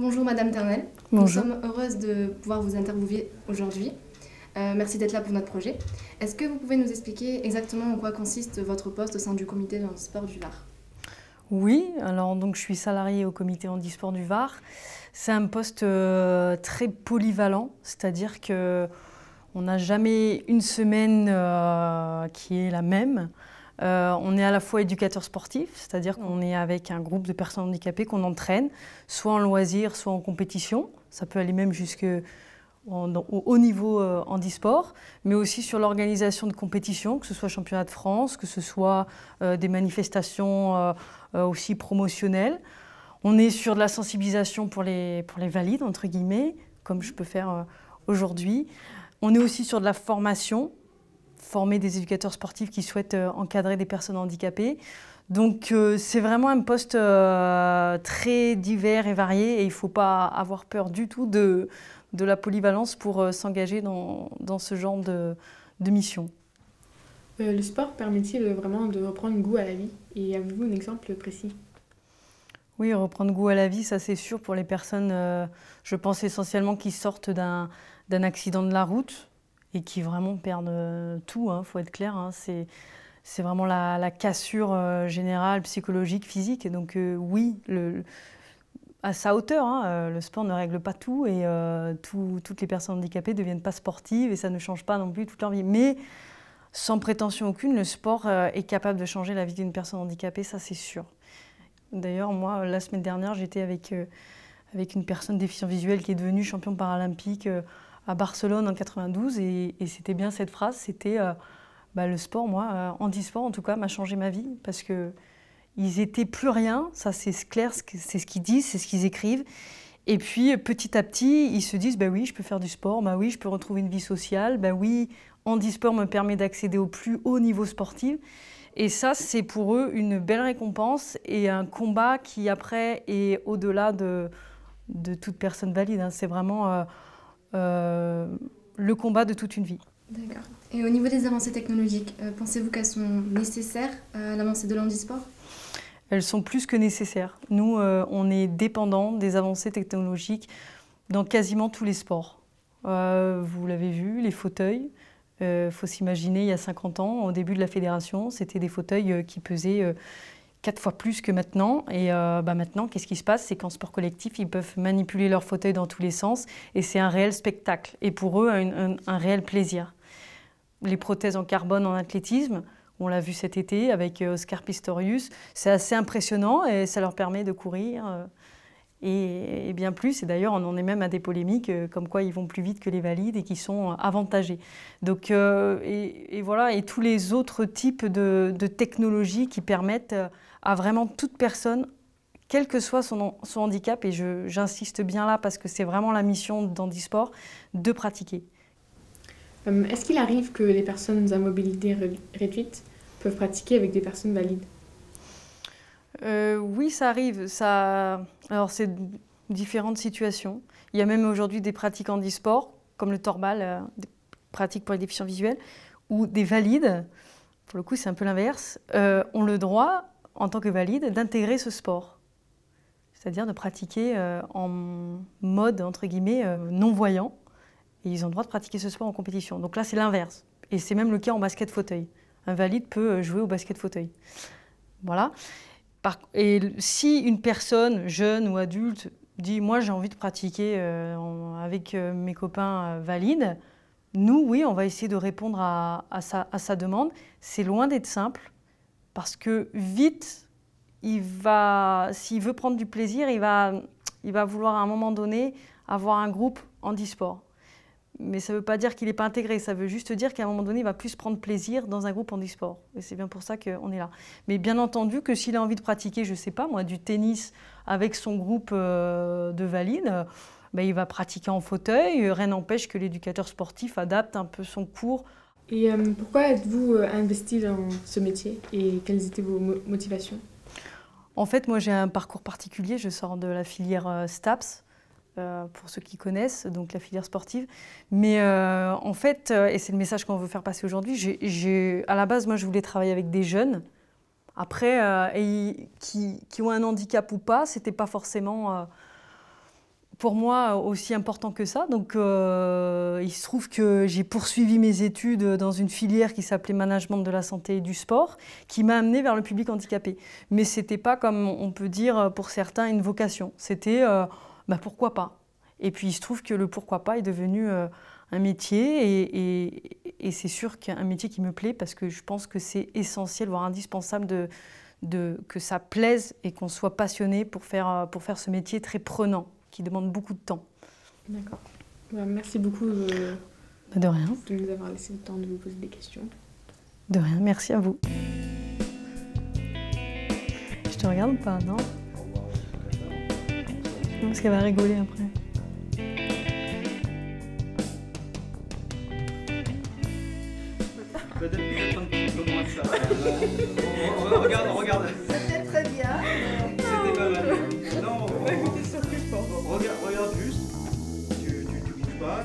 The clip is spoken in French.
Bonjour Madame Ternel, Bonjour. nous sommes heureuses de pouvoir vous interviewer aujourd'hui. Merci d'être là pour notre projet. Est-ce que vous pouvez nous expliquer exactement en quoi consiste votre poste au sein du comité de handisport du Var? Oui, alors donc je suis salariée au comité handisport du Var. C'est un poste très polyvalent, c'est-à-dire que on n'a jamais une semaine qui est la même. On est à la fois éducateur sportif, c'est-à-dire qu'on est avec un groupe de personnes handicapées qu'on entraîne, soit en loisir, soit en compétition. Ça peut aller même jusqu'au haut niveau handisport, mais aussi sur l'organisation de compétitions, que ce soit championnat de France, que ce soit des manifestations aussi promotionnelles. On est sur de la sensibilisation pour les valides, entre guillemets, comme je peux faire aujourd'hui. On est aussi sur de la formation, former des éducateurs sportifs qui souhaitent encadrer des personnes handicapées. Donc c'est vraiment un poste très divers et varié et il ne faut pas avoir peur du tout de la polyvalence pour s'engager dans ce genre de mission. Le sport permet-il vraiment de reprendre goût à la vie? Et avez-vous un exemple précis? Oui, reprendre goût à la vie, ça c'est sûr pour les personnes, je pense essentiellement qui sortent d'un accident de la route et qui vraiment perdent tout, hein, faut être clair. Hein, c'est vraiment la cassure générale, psychologique, physique. Et donc oui, à sa hauteur, hein, le sport ne règle pas tout et toutes les personnes handicapées ne deviennent pas sportives et ça ne change pas non plus toute leur vie. Mais sans prétention aucune, le sport est capable de changer la vie d'une personne handicapée, ça c'est sûr. D'ailleurs, moi, la semaine dernière, j'étais avec une personne déficient visuel qui est devenue champion paralympique à Barcelone en 92 et c'était bien cette phrase, c'était le sport, moi, handisport en tout cas, m'a changé ma vie parce que ils étaient plus rien, ça c'est clair, c'est ce qu'ils disent, c'est ce qu'ils écrivent. Et puis petit à petit, ils se disent bah oui, je peux faire du sport, bah oui, je peux retrouver une vie sociale, bah oui, handisport me permet d'accéder au plus haut niveau sportif. Et ça, c'est pour eux une belle récompense et un combat qui après est au-delà de toute personne valide. Hein. C'est vraiment le combat de toute une vie. D'accord. Et au niveau des avancées technologiques, pensez-vous qu'elles sont nécessaires à l'avancée de l'handisport? Elles sont plus que nécessaires. Nous, on est dépendants des avancées technologiques dans quasiment tous les sports. Vous l'avez vu, les fauteuils. Faut s'imaginer, il y a 50 ans, au début de la fédération, c'était des fauteuils qui pesaient 4 fois plus que maintenant. Et maintenant, qu'est-ce qui se passe? C'est qu'en sport collectif, ils peuvent manipuler leurs fauteuils dans tous les sens et c'est un réel spectacle. Et pour eux, un réel plaisir. Les prothèses en carbone en athlétisme, on l'a vu cet été avec Oscar Pistorius, c'est assez impressionnant et ça leur permet de courir et bien plus. Et d'ailleurs, on en est même à des polémiques comme quoi ils vont plus vite que les valides et qui sont avantagés. Donc, et voilà, et tous les autres types de technologies qui permettent à vraiment toute personne, quel que soit son handicap, et j'insiste bien là parce que c'est vraiment la mission d'Handisport, de pratiquer. Est-ce qu'il arrive que les personnes à mobilité réduite peuvent pratiquer avec des personnes valides? Oui, ça arrive. Alors, c'est différentes situations. Il y a même aujourd'hui des pratiques handisport, comme le torbal, des pratiques pour les déficients visuels, où des valides, pour le coup c'est un peu l'inverse, ont le droit, en tant que valides, d'intégrer ce sport. C'est-à-dire de pratiquer en mode, entre guillemets, non-voyant. Et ils ont le droit de pratiquer ce sport en compétition. Donc là, c'est l'inverse. Et c'est même le cas en basket fauteuil. Un valide peut jouer au basket fauteuil. Voilà. Et si une personne, jeune ou adulte, dit « moi j'ai envie de pratiquer avec mes copains valides », nous, oui, on va essayer de répondre à sa demande. C'est loin d'être simple, parce que vite, s'il veut prendre du plaisir, il va vouloir à un moment donné avoir un groupe handisport. Mais ça ne veut pas dire qu'il n'est pas intégré, ça veut juste dire qu'à un moment donné, il va plus prendre plaisir dans un groupe handisport. Et c'est bien pour ça qu'on est là. Mais bien entendu que s'il a envie de pratiquer, je ne sais pas moi, du tennis avec son groupe de valides, il va pratiquer en fauteuil. Rien n'empêche que l'éducateur sportif adapte un peu son cours. Et pourquoi êtes-vous investi dans ce métier et quelles étaient vos motivations? En fait, moi j'ai un parcours particulier, je sors de la filière STAPS. Pour ceux qui connaissent, donc la filière sportive. Mais en fait, et c'est le message qu'on veut faire passer aujourd'hui, à la base, moi, je voulais travailler avec des jeunes. Après, qui ont un handicap ou pas, c'était pas forcément pour moi aussi important que ça. Donc, il se trouve que j'ai poursuivi mes études dans une filière qui s'appelait Management de la santé et du sport, qui m'a amenée vers le public handicapé. Mais ce n'était pas, comme on peut dire pour certains, une vocation. C'était pourquoi pas. Et puis, il se trouve que le pourquoi pas est devenu un métier. Et c'est sûr qu'un métier qui me plaît, parce que je pense que c'est essentiel, voire indispensable, que ça plaise et qu'on soit passionné pour faire ce métier très prenant, qui demande beaucoup de temps. D'accord. Merci beaucoup de rien. De nous avoir laissé le temps de vous poser des questions. De rien, merci à vous. Je te regarde ou pas, non? Non, parce qu'elle va rigoler après. Peut-être un petit peu moins ça. Regarde. C'était très bien. C'était pas mal. Non, Écoutez, sur que je pense. regarde juste. Tu bouges pas.